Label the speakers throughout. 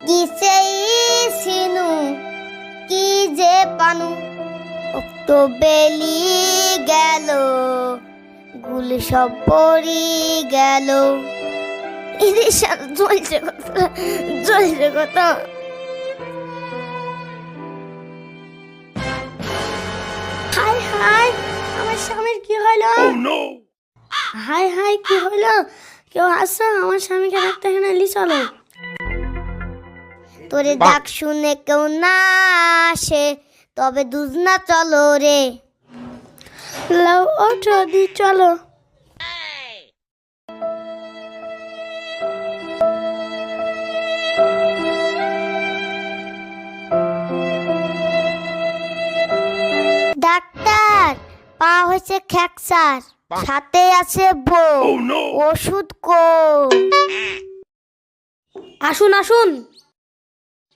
Speaker 1: কি সেই সিনু কি যে পানু তো বেলি গেল গুল সব পড়ি গেল। জ্বলছে কত হাই হাই আমার স্বামীর কি হলো? হাই হাই কি হলো? কেউ আসো, আমার স্বামীকে ডাক্তার খানা লি চলো। তোরে ডাক শুনে কেউ না আসে তবে দুজনা চলো রে। লাও ওঠো দি চলো। ডাক্তার পা হয়েছে ফ্র্যাকচার, সাথে আছে বউ, ওষুধ কো?
Speaker 2: আসুন আসুন,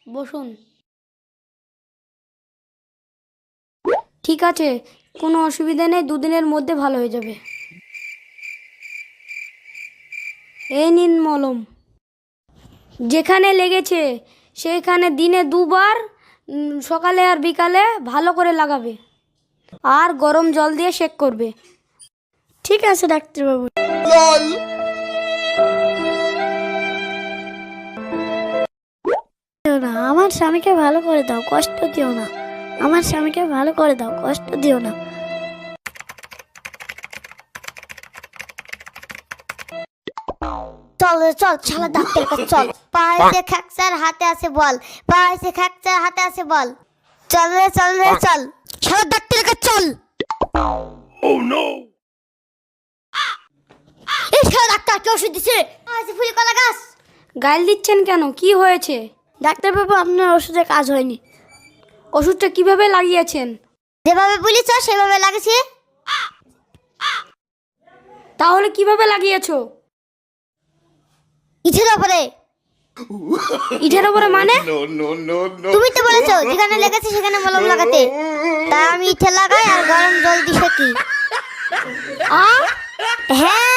Speaker 2: বসুন। ঠিক আছে, কোনো অসুবিধা নেই, দুদিনের মধ্যে ভালো হয়ে যাবে। এই নিন মলম। যেখানে লেগেছে সেখানে দিনে 2 বার সকালে আর বিকালে ভালো করে লাগাবে, আর গরম জল দিয়ে সেক করবে।
Speaker 1: ঠিক আছে ডাক্তারবাবু। না, আমার স্বামীকে ভালো করে দাও, কষ্ট দিও না। আমার স্বামীকে ভালো করে দাও, কষ্ট দিও না। চল চল শালা ডাক্তার কাছে চল। পা হয়েছে ফ্র্যাকচার, হাতে আছে বল। পা হয়েছে ফ্র্যাকচার, হাতে আছে বল। চল রে চল রে চল, শালা ডাক্তার কাছে চল। এই শালা ডাক্তার কি ওষুধ দিছে? হয়েছে ফুল কলা গাছ।
Speaker 2: গাল দিচ্ছেন কেন? কি হয়েছে?
Speaker 1: ডাক্তারবাবু আপনার ওষুধে কাজ হয়নি।
Speaker 2: ওষুধটা কিভাবে লাগিয়েছেন?
Speaker 1: যেভাবে বলেছ সেভাবে লাগেছে।
Speaker 2: তাহলে কিভাবে লাগিয়েছো?
Speaker 1: ইটের উপরে।
Speaker 2: ইটের উপরে মানে?
Speaker 1: তুমি তো বলেছো যেখানে লেগেছে সেখানে মলম লাগাতে, তাই আমি ইটে লাগাই আর গরম জল দিয়ে সেকি। হ্যাঁ